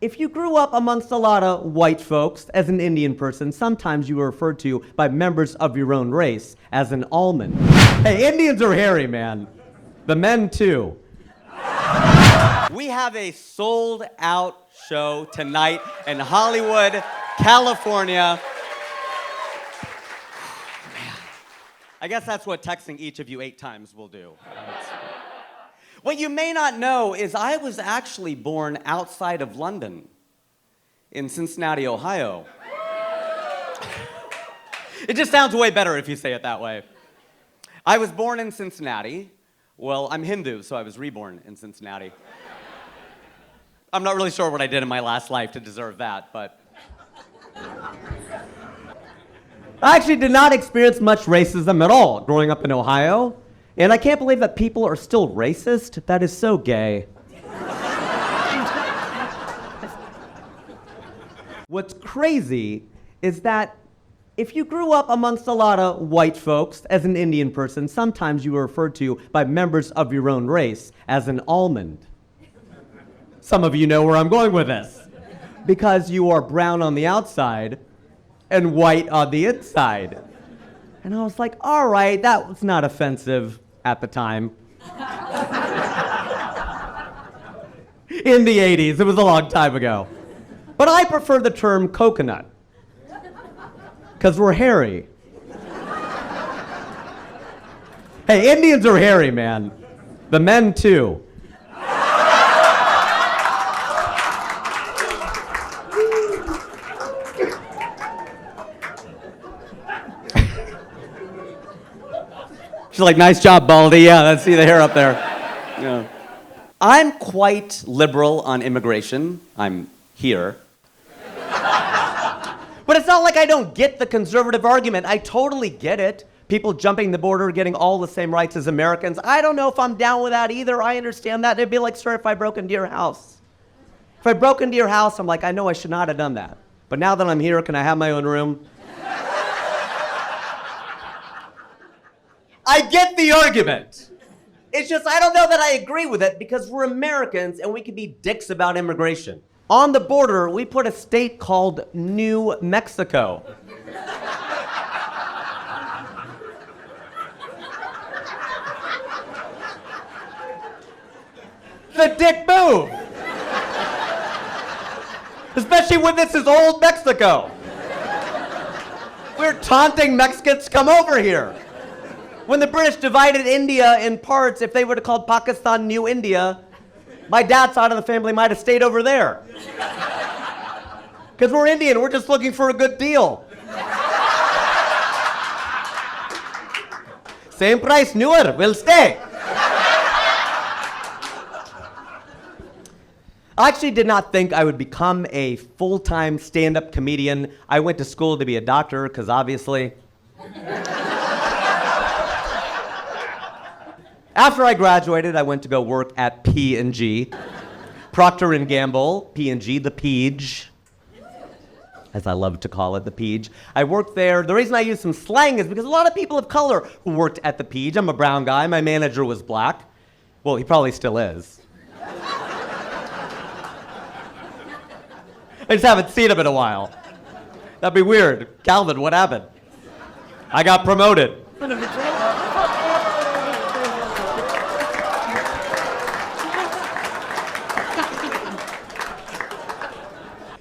If you grew up amongst a lot of white folks as an Indian person, sometimes you were referred to by members of your own race as an almond. Hey, Indians are hairy, man. The men, too. We have a sold-out show tonight in Hollywood, California. Man, I guess that's what texting each of you 8 times will do. What you may not know is I was actually born outside of London, in Cincinnati, Ohio. It just sounds way better if you say it that way. I was born in Cincinnati. Well, I'm Hindu, so I was reborn in Cincinnati. I'm not really sure what I did in my last life to deserve that, but... I actually did not experience much racism at all growing up in Ohio. And I can't believe that people are still racist. That is so gay. What's crazy is that if you grew up amongst a lot of white folks as an Indian person, sometimes you were referred to by members of your own race as an almond. Some of you know where I'm going with this. Because you are brown on the outside and white on the inside. And I was like, all right, that was not offensive at the time. In the 80s, it was a long time ago. But I prefer the term coconut, because we're hairy. Hey, Indians are hairy, man. The men, too. She's like, nice job, Baldy. Yeah, let's see the hair up there. Yeah. I'm quite liberal on immigration. I'm here. But it's not like I don't get the conservative argument. I totally get it. People jumping the border, getting all the same rights as Americans. I don't know if I'm down with that either. I understand that. It'd be like, sir, if I broke into your house. If I broke into your house, I'm like, I know I should not have done that. But now that I'm here, can I have my own room? I get the argument. It's just I don't know that I agree with it because we're Americans and we can be dicks about immigration. On the border, we put a state called New Mexico. The dick move. Especially when this is old Mexico. We're taunting Mexicans to come over here. When the British divided India in parts, if they would have called Pakistan New India, my dad's side of the family might have stayed over there. Because we're Indian, we're just looking for a good deal. Same price, newer, we'll stay. I actually did not think I would become a full-time stand-up comedian. I went to school to be a doctor, because obviously... After I graduated, I went to go work at P&G, Procter & Gamble, P&G, the Peach, as I love to call it, the Peach. I worked there. The reason I use some slang is because a lot of people of color who worked at the Peach. I'm a brown guy. My manager was black. Well, he probably still is. I just haven't seen him in a while. That'd be weird. Calvin, what happened? I got promoted.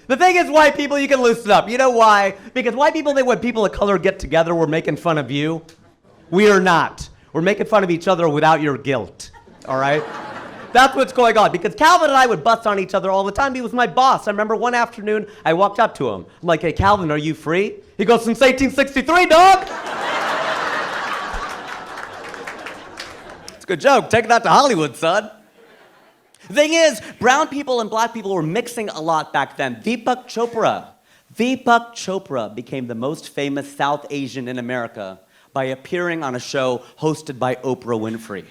The thing is, white people, you can loosen up. You know why? Because white people think when people of color get together, we're making fun of you. We are not. We're making fun of each other without your guilt, all right? That's what's going on. Because Calvin and I would bust on each other all the time. He was my boss. I remember one afternoon, I walked up to him. I'm like, hey, Calvin, are you free? He goes, since 1863, dog! It's a good joke. Take that to Hollywood, son. The thing is, brown people and black people were mixing a lot back then. Deepak Chopra became the most famous South Asian in America by appearing on a show hosted by Oprah Winfrey.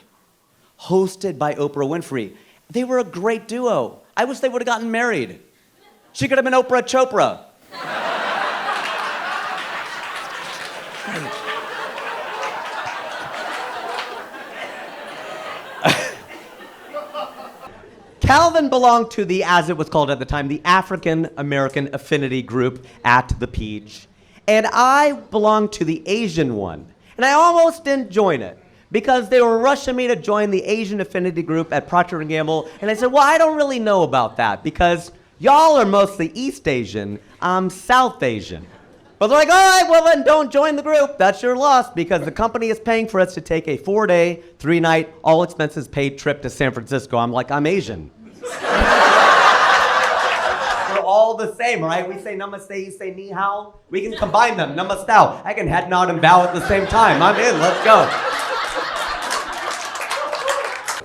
They were a great duo. I wish they would have gotten married. She could have been Oprah Chopra. Calvin belonged to the, as it was called at the time, the African American Affinity Group at the Peach. And I belonged to the Asian one. And I almost didn't join it because they were rushing me to join the Asian Affinity Group at Procter & Gamble. And I said, well, I don't really know about that because y'all are mostly East Asian. I'm South Asian. But they're like, all right, well then don't join the group. That's your loss because the company is paying for us to take a 4-day, 3-night, all expenses paid trip to San Francisco. I'm like, I'm Asian. We're all the same, right? We say namaste, you say ni hao. We can combine them, namastao. I can head nod and bow at the same time. I'm in, let's go.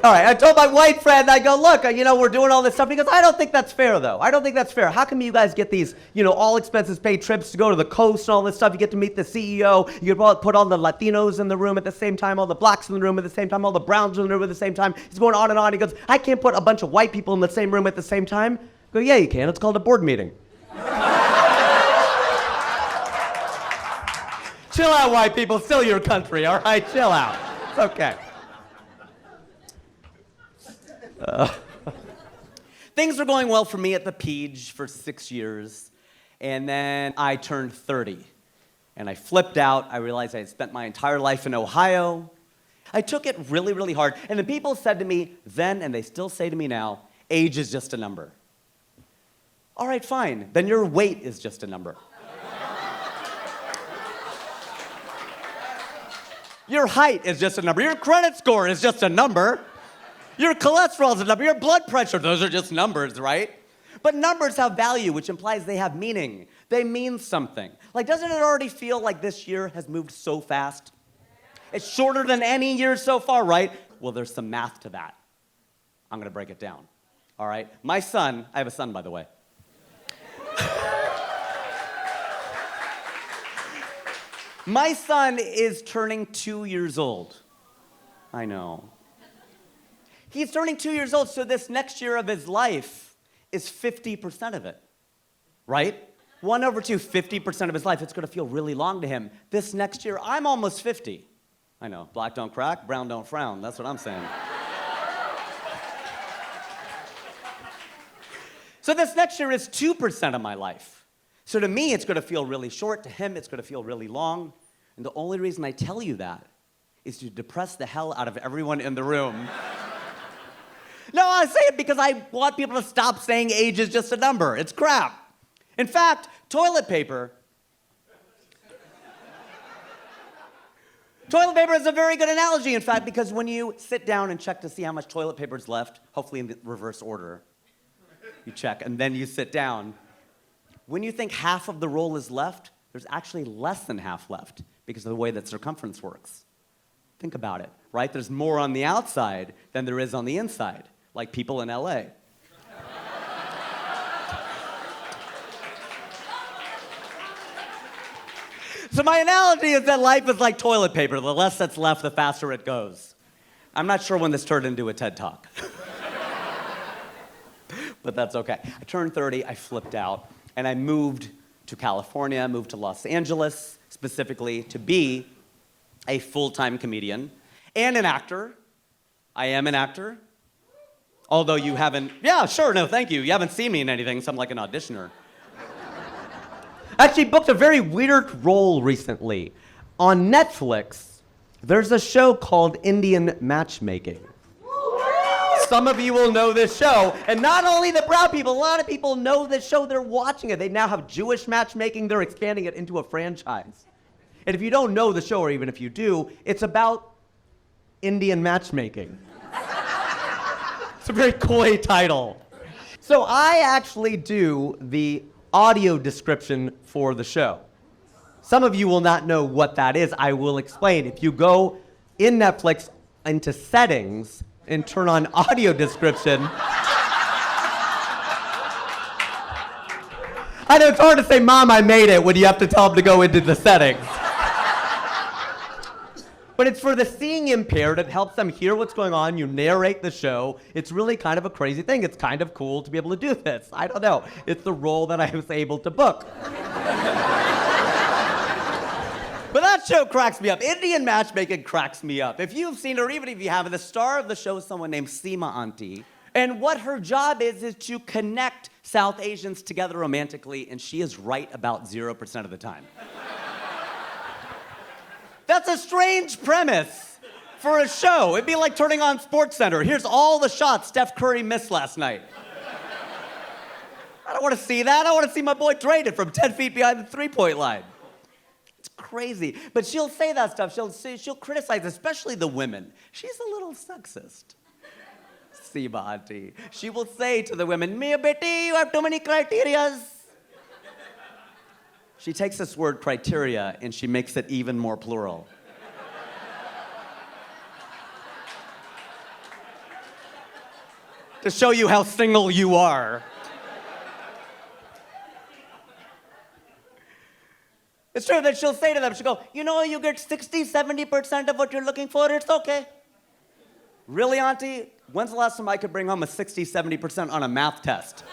All right, I told my white friend, I go, look, we're doing all this stuff. He goes, I don't think that's fair, though. I don't think that's fair. How come you guys get these, all expenses paid trips to go to the coast and all this stuff? You get to meet the CEO. You get put all the Latinos in the room at the same time, all the blacks in the room at the same time, all the browns in the room at the same time. He's going on and on. He goes, I can't put a bunch of white people in the same room at the same time. I go, yeah, you can. It's called a board meeting. Chill out, white people. Still your country, all right? Chill out. It's okay. Things were going well for me at the Peach for 6 years, and then I turned 30, and I flipped out. I realized I had spent my entire life in Ohio. I took it really, really hard, and the people said to me then, and they still say to me now, age is just a number. All right, fine, then your weight is just a number. Your height is just a number. Your credit score is just a number. Your cholesterol is a number. Your blood pressure, those are just numbers, right? But numbers have value, which implies they have meaning. They mean something. Like, doesn't it already feel like this year has moved so fast? It's shorter than any year so far, right? Well, there's some math to that. I'm going to break it down, all right? My son, I have a son, by the way. My son is turning 2 years old. I know. He's turning 2 years old, so this next year of his life is 50% of it, right? 1/2, 50% of his life, it's gonna feel really long to him. This next year, I'm almost 50. I know, black don't crack, brown don't frown, that's what I'm saying. So this next year is 2% of my life. So to me, it's gonna feel really short, to him, it's gonna feel really long. And the only reason I tell you that is to depress the hell out of everyone in the room. No, I say it because I want people to stop saying age is just a number. It's crap. In fact, toilet paper is a very good analogy, in fact, because when you sit down and check to see how much toilet paper is left, hopefully in the reverse order, you check, and then you sit down. When you think half of the roll is left, there's actually less than half left because of the way that circumference works. Think about it, right? There's more on the outside than there is on the inside. Like people in LA. So my analogy is that life is like toilet paper. The less that's left, the faster it goes. I'm not sure when this turned into a TED Talk. But that's okay. I turned 30, I flipped out, and I moved to California, moved to Los Angeles, specifically to be a full-time comedian and an actor. I am an actor. Although you haven't, yeah, sure, no, thank you. You haven't seen me in anything, so I'm like an auditioner. Actually booked a very weird role recently. On Netflix, there's a show called Indian Matchmaking. Some of you will know this show, and not only the brown people, a lot of people know this show, they're watching it. They now have Jewish matchmaking, they're expanding it into a franchise. And if you don't know the show, or even if you do, it's about Indian matchmaking. It's a very coy title. So I actually do the audio description for the show. Some of you will not know what that is. I will explain. If you go in Netflix into settings and turn on audio description, I know it's hard to say, Mom, I made it, when you have to tell them to go into the settings. But it's for the seeing impaired. It helps them hear what's going on. You narrate the show. It's really kind of a crazy thing. It's kind of cool to be able to do this. I don't know. It's the role that I was able to book. But that show cracks me up. Indian matchmaking cracks me up. If you've seen it, or even if you haven't, the star of the show is someone named Seema Auntie. And what her job is to connect South Asians together romantically, and she is right about 0% of the time. That's a strange premise for a show. It'd be like turning on SportsCenter. Here's all the shots Steph Curry missed last night. I don't want to see that. I want to see my boy traded from 10 feet behind the three-point line. It's crazy. But she'll say that stuff. She'll criticize, especially the women. She's a little sexist. Siba auntie. She will say to the women, "Mia beti, you have too many criterias." She takes this word criteria and she makes it even more plural. To show you how single you are. It's true that she'll say to them, she'll go, "You know, you get 60, 70% of what you're looking for, it's okay." Really, auntie? When's the last time I could bring home a 60, 70% on a math test?